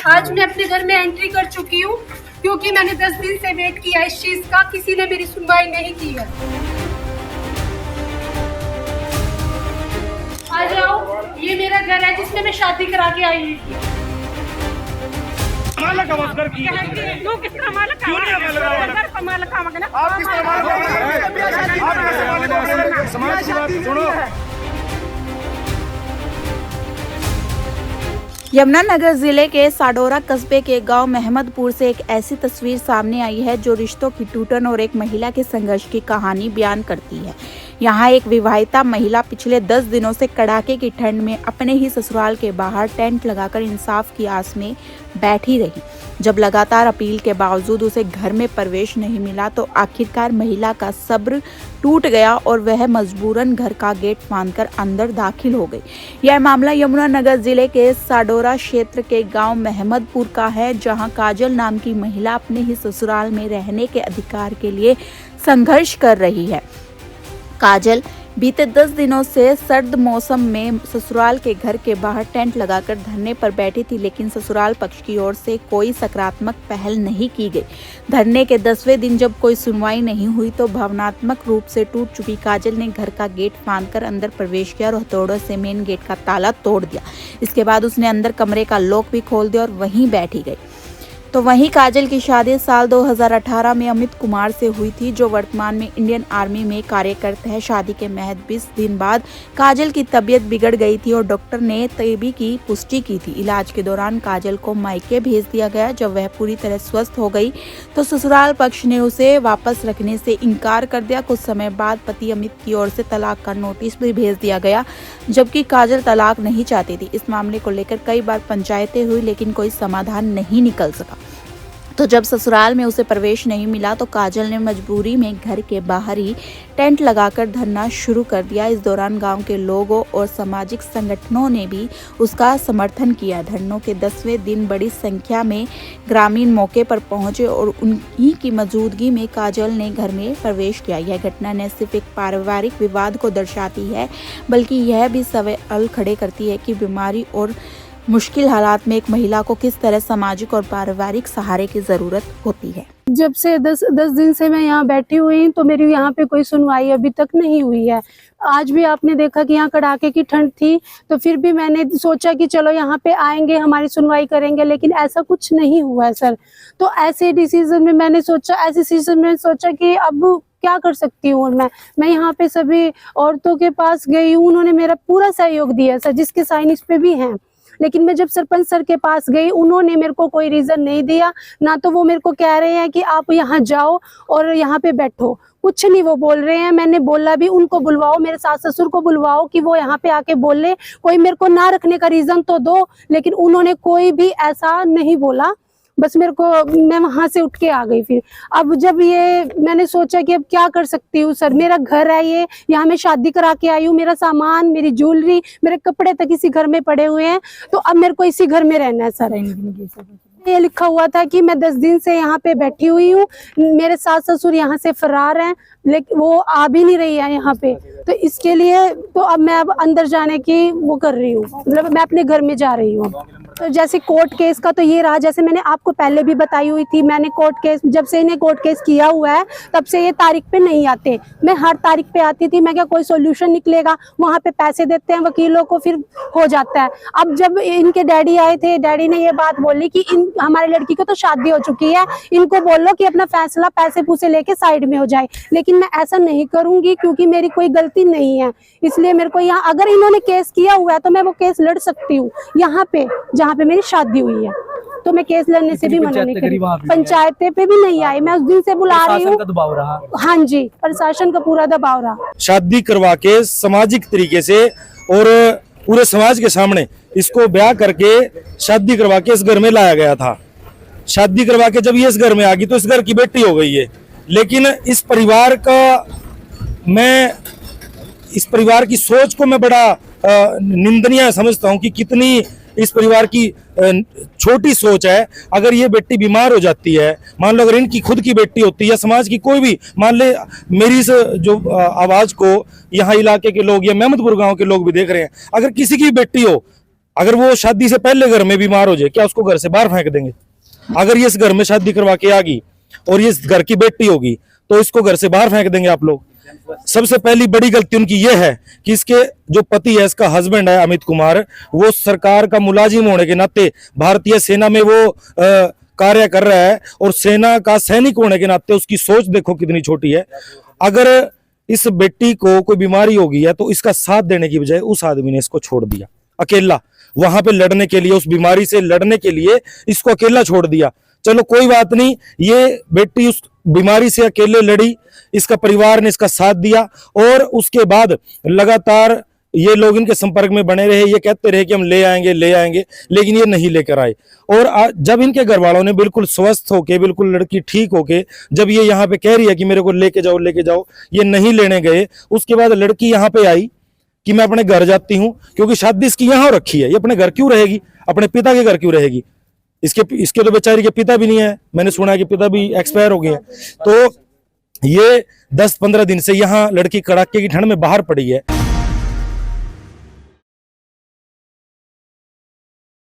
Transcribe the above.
आज मैं अपने घर में एंट्री कर चुकी हूँ क्योंकि मैंने 10 दिन से वेट किया इस चीज का, किसी ने मेरी सुनवाई नहीं की है। आ जाओ, ये मेरा घर है जिसमें मैं शादी करा के आई हुई थी। मालक अवसर की तू किस तरह मालक क्यों नहीं है मालक? मालक का मगन आप किस तरह मालक? समाज की बात सुनो। यमुनानगर जिले के साडोरा कस्बे के गांव महमदपुर से एक ऐसी तस्वीर सामने आई है जो रिश्तों की टूटन और एक महिला के संघर्ष की कहानी बयान करती है। यहां एक विवाहिता महिला पिछले 10 दिनों से कड़ाके की ठंड में अपने ही ससुराल के बाहर टेंट लगाकर इंसाफ की आस में बैठी रही। जब लगातार अपील के बावजूद उसे घर में प्रवेश नहीं मिला तो आखिरकार महिला का सब्र टूट गया और वह मजबूरन घर का गेट फांदकर अंदर दाखिल हो गई। यह मामला यमुनानगर जिले के साडोरा क्षेत्र के गांव महमदपुर का है, जहां काजल नाम की महिला अपने ही ससुराल में रहने के अधिकार के लिए संघर्ष कर रही है। काजल बीते 10 दिनों से सर्द मौसम में ससुराल के घर के बाहर टेंट लगाकर धरने पर बैठी थी, लेकिन ससुराल पक्ष की ओर से कोई सकारात्मक पहल नहीं की गई। धरने के 10वें दिन जब कोई सुनवाई नहीं हुई तो भावनात्मक रूप से टूट चुकी काजल ने घर का गेट फांदकर अंदर प्रवेश किया और हथौड़ों से मेन गेट का ताला तोड़ दिया। इसके बाद उसने अंदर कमरे का लॉक भी खोल दिया और वहीं बैठी गई। तो वहीं काजल की शादी साल 2018 में अमित कुमार से हुई थी, जो वर्तमान में इंडियन आर्मी में कार्यरत है। शादी के महज 20 दिन बाद काजल की तबीयत बिगड़ गई थी और डॉक्टर ने टीबी की पुष्टि की थी। इलाज के दौरान काजल को मायके भेज दिया गया। जब वह पूरी तरह स्वस्थ हो गई तो ससुराल पक्ष ने उसे वापस रखने से इनकार कर दिया। कुछ समय बाद पति अमित की ओर से तलाक का नोटिस भी भेज दिया गया, जबकि काजल तलाक नहीं चाहती थी। इस मामले को लेकर कई बार पंचायतें हुई, लेकिन कोई समाधान नहीं निकल सका। तो जब ससुराल में उसे प्रवेश नहीं मिला तो काजल ने मजबूरी में घर के बाहर ही टेंट लगाकर धरना शुरू कर दिया। इस दौरान गांव के लोगों और सामाजिक संगठनों ने भी उसका समर्थन किया। धरनों के 10वें दिन बड़ी संख्या में ग्रामीण मौके पर पहुंचे और उन्हीं की मौजूदगी में काजल ने घर में प्रवेश किया। यह घटना न सिर्फ एक पारिवारिक विवाद को दर्शाती है, बल्कि यह भी सवाल खड़े करती है कि बीमारी और मुश्किल हालात में एक महिला को किस तरह सामाजिक और पारिवारिक सहारे की जरूरत होती है। जब से 10 दिन से मैं यहाँ बैठी हुई हूँ तो मेरी यहाँ पे कोई सुनवाई अभी तक नहीं हुई है। आज भी आपने देखा कि यहाँ कड़ाके की ठंड थी, तो फिर भी मैंने सोचा कि चलो यहाँ पे आएंगे, हमारी सुनवाई करेंगे, लेकिन ऐसा कुछ नहीं हुआ है सर। तो ऐसे डिसीजन में मैंने सोचा कि अब क्या कर सकती हूँ। और मैं यहाँ पे सभी औरतों के पास गई हूँ, उन्होंने मेरा पूरा सहयोग दिया सर, जिसके साइन इस पे भी हैं। लेकिन मैं जब सरपंच सर के पास गई, उन्होंने मेरे को कोई रीजन नहीं दिया। ना तो वो मेरे को कह रहे हैं कि आप यहाँ जाओ और यहाँ पे बैठो, कुछ नहीं वो बोल रहे हैं। मैंने बोला भी उनको बुलवाओ, मेरे सास ससुर को बुलवाओ कि वो यहाँ पे आके बोले, कोई मेरे को ना रखने का रीजन तो दो। लेकिन उन्होंने कोई भी ऐसा नहीं बोला। बस मैं वहां से उठ के आ गई। फिर अब जब ये मैंने सोचा कि अब क्या कर सकती हूँ सर, मेरा घर है ये, यहाँ मैं शादी करा के आई हूँ, मेरा सामान, मेरी ज्वेलरी, मेरे कपड़े तक इसी घर में पड़े हुए हैं, तो अब मेरे को इसी घर में रहना है सर। ये लिखा हुआ था कि मैं 10 दिन से यहाँ पे बैठी हुई हूँ, मेरे सास ससुर यहाँ से फरार हैं, लेकिन वो आ भी नहीं रही है यहाँ पे। तो इसके लिए तो अब मैं अंदर जाने की वो कर रही हूँ, मतलब मैं अपने घर में जा रही हूँ। तो जैसे कोर्ट केस का तो ये रहा, जैसे मैंने आपको पहले भी बताई हुई थी, मैंने कोर्ट केस, जब से इन्हें कोर्ट केस किया हुआ है तब से ये तारीख पे नहीं आते। मैं हर तारीख पे आती थी, मैं क्या कोई सॉल्यूशन निकलेगा, वहाँ पे पैसे देते हैं वकीलों को, फिर हो जाता है। अब जब इनके डैडी आए थे, डैडी ने ये बात बोली कि हमारी लड़की को तो शादी हो चुकी है, इनको बोलो कि अपना फैसला पैसे पूसे लेके साइड में हो जाए। लेकिन मैं ऐसा नहीं करूंगी क्योंकि मेरी कोई गलती नहीं है। इसलिए मेरे को यहाँ, अगर इन्होंने केस किया हुआ है तो मैं वो केस लड़ सकती हूँ यहाँ पे जहाँ पे मेरी शादी हुई है। तो मैं केस लड़ने से भी मना नहीं करी। पंचायतें पे भी नहीं आई, मैं उस दिन से बुला रही हूँ। हाँ जी, प्रशासन का पूरा दबाव रहा। शादी करवा के सामाजिक तरीके से और पूरे समाज के सामने इसको ब्याह करके शादी करवा के इस घर में लाया गया था। शादी करवा के जब ये इस घर में आ गई तो इस घर की बेटी हो गई है। लेकिन इस परिवार की सोच को मैं बड़ा निंदनीय समझता हूँ कि कितनी इस परिवार की छोटी सोच है। अगर ये बेटी बीमार हो जाती है, मान लो अगर इनकी खुद की बेटी होती है या समाज की कोई भी, मान ले मेरी इस जो आवाज को यहाँ इलाके के लोग या महमदपुर गांव के लोग भी देख रहे हैं, अगर किसी की बेटी हो, अगर वो शादी से पहले घर में बीमार हो जाए, क्या उसको घर से बाहर फेंक देंगे? अगर ये इस घर में शादी करवा के आ गई और ये इस घर की बेटी होगी तो इसको घर से बाहर फेंक देंगे आप लोग? सबसे पहली बड़ी गलती उनकी ये है कि इसके जो पति है, इसका हस्बैंड है अमित कुमार, वो सरकार का मुलाजिम होने के नाते भारतीय सेना में वो कार्य कर रहा है और सेना का सैनिक होने के नाते उसकी सोच देखो कितनी छोटी है। अगर इस बेटी को कोई बीमारी होगी है तो इसका साथ देने की बजाय उस आदमी ने इसको छोड़ दिया अकेला, वहां पे लड़ने के लिए, उस बीमारी से लड़ने के लिए इसको अकेला छोड़ दिया। चलो कोई बात नहीं, ये बेटी उस बीमारी से अकेले लड़ी, इसका परिवार ने इसका साथ दिया और उसके बाद लगातार ये लोग इनके संपर्क में बने रहे, ये कहते रहे कि हम ले आएंगे, लेकिन ये नहीं लेकर आए। और जब इनके घर वालों ने बिल्कुल स्वस्थ होके, बिल्कुल लड़की ठीक होके, जब ये यहाँ पे कह रही है कि मेरे को लेके जाओ, ये नहीं लेने गए, उसके बाद लड़की यहाँ पे आई कि मैं अपने घर जाती हूँ, क्योंकि शादी इसकी यहाँ रखी है, ये अपने घर क्यों रहेगी, अपने पिता के घर क्यों रहेगी? इसके तो बेचारी के पिता भी नहीं है, मैंने सुना है कि पिता भी एक्सपायर हो गए हैं। तो ये 10-15 दिन से यहाँ लड़की कड़ाके की ठंड में बाहर पड़ी है।